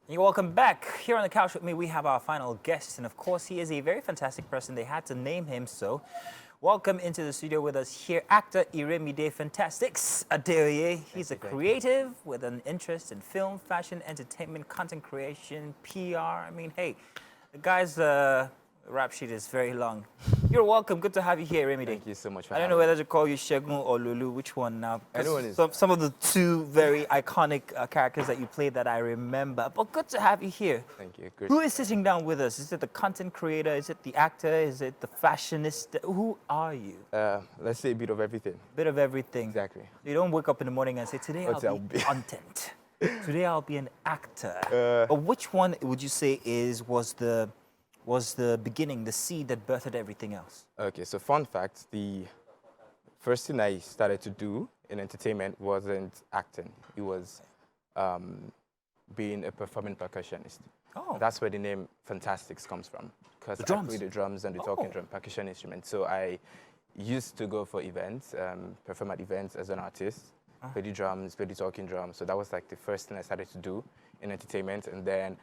You're welcome back. Here on the couch with me, we have our final guest, and of course, he is a very fantastic person. They had to name him so. Welcome into the studio with us here, actor Iremide Adeoye. He's a creative with an interest in film, fashion, entertainment, content creation, PR. I mean, hey, the guy's rap sheet is very long. You're welcome. Good to have you here, Iremide. Thank you so much for I don't know whether to call you Segun or Lulu. Which one now? Anyone is. Some of the two very iconic characters that you played that I remember. But good to have you here. Thank you. Good. Who is sitting down with us? Is it the content creator? Is it the actor? Is it the fashionista? Who are you? Let's say a bit of everything. Bit of everything. Exactly. You don't wake up in the morning and say, today I'll be content. Today I'll be an actor. But which one would you say was the beginning, the seed that birthed everything else? Okay, so fun fact, the first thing I started to do in entertainment wasn't acting. It was being a performing percussionist. Oh. That's where the name Fantastics comes from. Because I play the drums and the talking drum, percussion instrument. So I used to go for events, perform at events as an artist, play the drums, play the talking drums. So that was like the first thing I started to do in entertainment. And then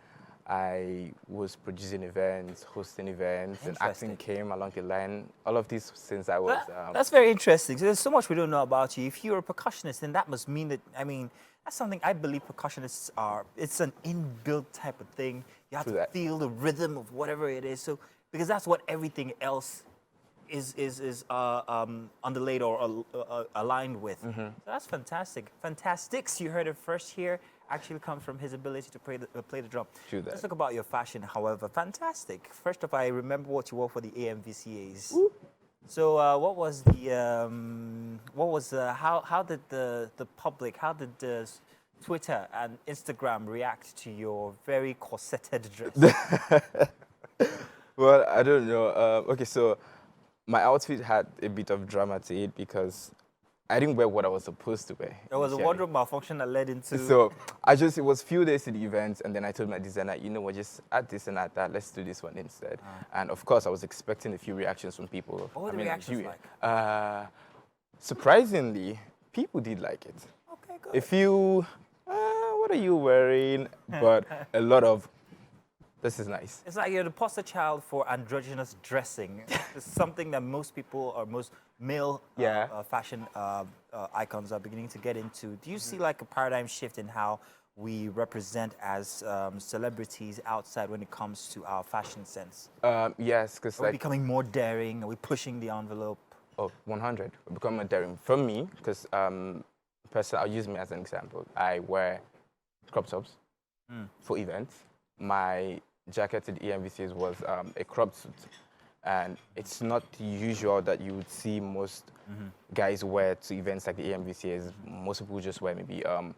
I was producing events, hosting events, and acting came along the line. All of this since I was... that's very interesting. So there's so much we don't know about you. If you're a percussionist, then that must mean that, I mean, that's something I believe percussionists are. It's an inbuilt type of thing. You have to feel the rhythm of whatever it is. So, because that's what everything else is underlaid or aligned with. So that's fantastic. Fantastics, you heard it first here, actually comes from his ability to play the drum. Let's talk about your fashion, however. Fantastic. First off, I remember what you wore for the AMVCAs. Ooh. So how did the public, how did the Twitter and Instagram react to your very corseted dress? Well, I don't know. Okay, so my outfit had a bit of drama to it because I didn't wear what I was supposed to wear. There was a wardrobe malfunction that led into... So it was few days to the event, and then I told my designer, you know what, just add this and add that, let's do this one instead. And of course, I was expecting a few reactions from people. What were the reactions like? Surprisingly, people did like it. Okay, good. A few, what are you wearing? But a lot of, this is nice. It's like you're the poster child for androgynous dressing. It's something that most people or most male fashion icons are beginning to get into. Do you see like a paradigm shift in how we represent as celebrities outside when it comes to our fashion sense? Yes, because Are we becoming more daring? Are we pushing the envelope? Oh, 100. We're becoming more daring. For me, because personally, I'll use me as an example. I wear crop tops for events. My jacket at the EMVCs was a crop suit. And it's not usual that you would see most guys wear to events like the EMVCs. Most people just wear maybe a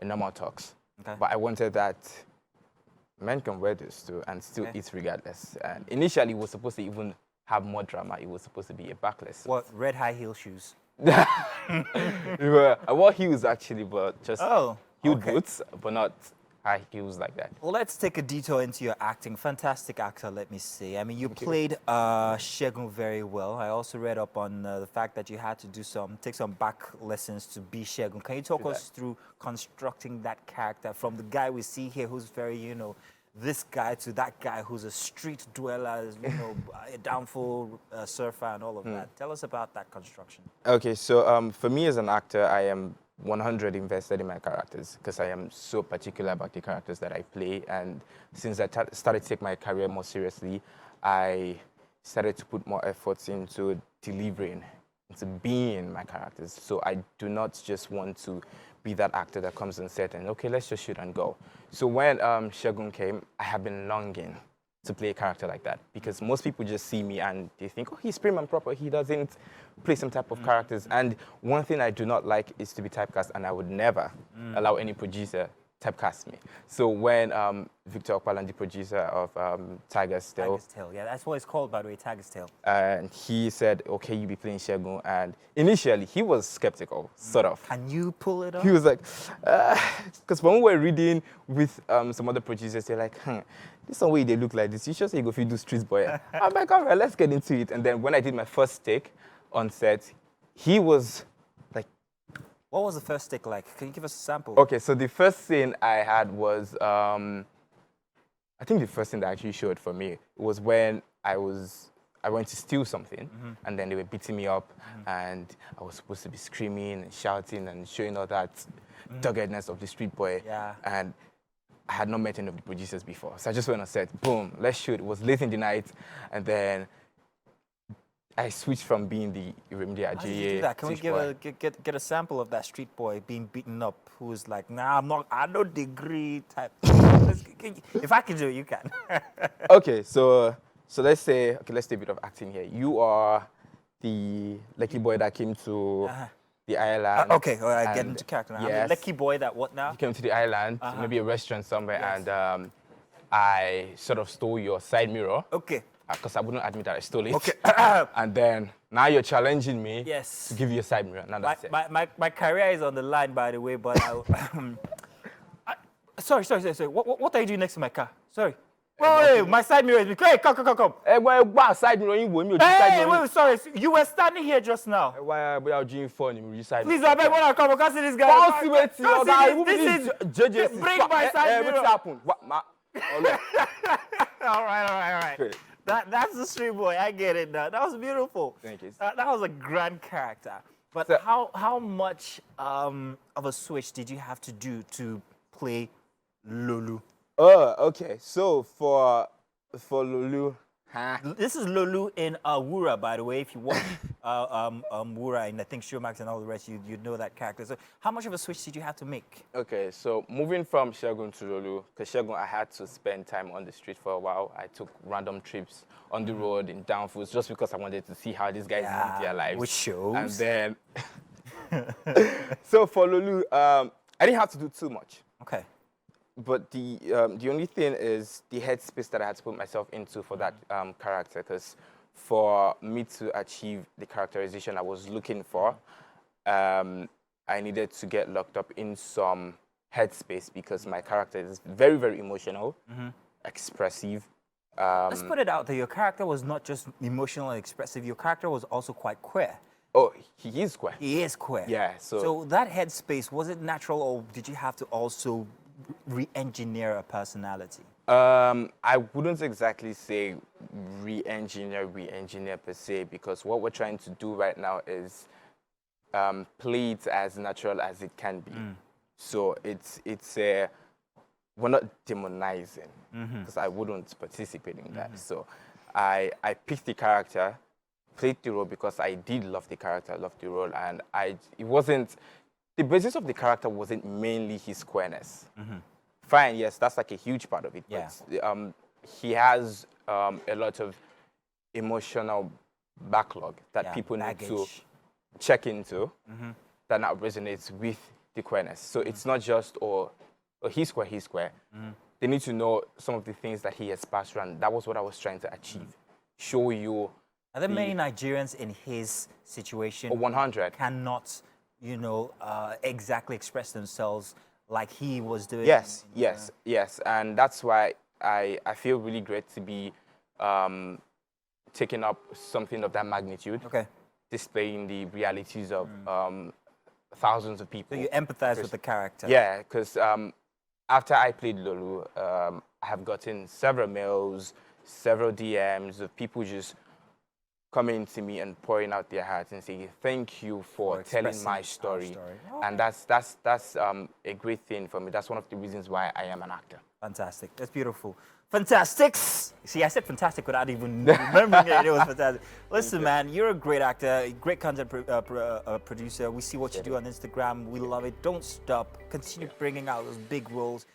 normal tux. Okay. But I wanted that men can wear this too and still eat regardless. And initially, it was supposed to even have more drama. It was supposed to be a backless. What, red high heel shoes? I wore heels actually, but just heel boots, but not high heels like that. Well, let's take a detour into your acting. Fantastic actor, let me see. I mean, you played Segun very well. I also read up on the fact that you had to take some back lessons to be Segun. Can you talk us through constructing that character from the guy we see here who's very, you know, this guy to that guy who's a street dweller, you know, a downfall surfer and all of that. Tell us about that construction. Okay, so for me as an actor, I am 100 invested in my characters because I am so particular about the characters that I play. And since I started to take my career more seriously, I started to put more efforts into delivering, into being my characters. So I do not just want to be that actor that comes on set and, okay, let's just shoot and go. So when Segun came, I have been longing to play a character like that because most people just see me and they think, oh, he's prim and proper. He doesn't play some type of characters. And one thing I do not like is to be typecast, and I would never allow any producer typecast me. So when Victor Okpalan, the producer of Tiger's Tale. Yeah, that's what it's called, by the way, Tiger's Tale. And he said, okay, you'll be playing Segun. And initially, he was skeptical, sort of. Can you pull it off? He was like, because when we were reading with some other producers, they're like, this one way they look like this. You should say you go do Streets Boy. I'm like, all right, let's get into it. And then when I did my first take on set, he was like... What was the first take like? Can you give us a sample? Okay, so the first scene I had was I think the first thing that actually showed for me was when I went to steal something, and then they were beating me up, and I was supposed to be screaming and shouting and showing all that doggedness of the street boy. Yeah. And I had not met any of the producers before. So I just went on set, boom, let's shoot. It was late in the night, and then I switched from being the Iremide How did you do Adeoye. that? Can we get a sample of that street boy being beaten up who's like, nah, I don't degree type. If I can do it, you can. Okay, so let's say, let's do a bit of acting here. You are the lucky boy that came to the island. Okay, all right, get into character now. Yes. I'm the lucky boy that what now? You came to the island, maybe a restaurant somewhere, Yes. and I sort of stole your side mirror. Okay. Because I wouldn't admit that I stole it. Okay. And then now you're challenging me Yes. to give you a side mirror. Now that's it. My career is on the line, by the way, but sorry. What are you doing next to my car? Sorry. Wait, my side mirror is... Hey, come. Hey, why side mirror? Hey, wait, sorry. You were standing here just now. Why are you doing fun? Please, I beg when I come, I can't see this guy. This is... Bring my side mirror. What happened? All right. Great. That's the street boy. I get it now. That was beautiful. Thank you. That was a grand character. But So- how much of a switch did you have to do to play Lulu? Oh, okay. So for Lulu, This is Lulu in Wura, by the way. If you watch Wura and I think Showmax and all the rest, you'd know that character. So how much of a switch did you have to make? okay, so moving from Shegun to Lulu, because Shegun, I had to spend time on the street for a while. I took random trips on the road in downfalls just because I wanted to see how these guys live their lives. Which shows. And then, so for Lulu, I didn't have to do too much. Okay. But the only thing is the headspace that I had to put myself into for that character, because for me to achieve the characterization I was looking for, I needed to get locked up in some headspace because my character is very, very emotional, expressive. Let's put it out there. Your character was not just emotional and expressive. Your character was also quite queer. Oh, he is queer. He is queer. Yeah. So that headspace, was it natural or did you have to also re-engineer a personality? I wouldn't exactly say re-engineer per se, because what we're trying to do right now is play it as natural as it can be. So we're not demonizing, because I wouldn't participate in that. So I picked the character, played the role because I did love the character, I loved the role, and the basis of the character wasn't mainly his queerness. Fine, yes, that's like a huge part of it. Yeah. But he has a lot of emotional backlog that people need to check into that now resonates with the queerness. So it's not just, he's queer. They need to know some of the things that he has passed through, and that was what I was trying to achieve. Show you. Are there many Nigerians in his situation 100 cannot, exactly express themselves like he was doing? Yes. And that's why I feel really great to be taking up something of that magnitude. Okay. Displaying the realities of thousands of people. So you empathize with the character? Yeah, because after I played Lulu, I have gotten several mails, several DMs of people just coming to me and pouring out their hearts and saying, thank you for telling my story. Oh. And that's a great thing for me. That's one of the reasons why I am an actor. Fantastic. That's beautiful. Fantastics. See, I said fantastic without even remembering it. It was fantastic. Listen, man, you're a great actor, a great content producer. We see what you do on Instagram. We love it. Don't stop. Continue bringing out those big roles.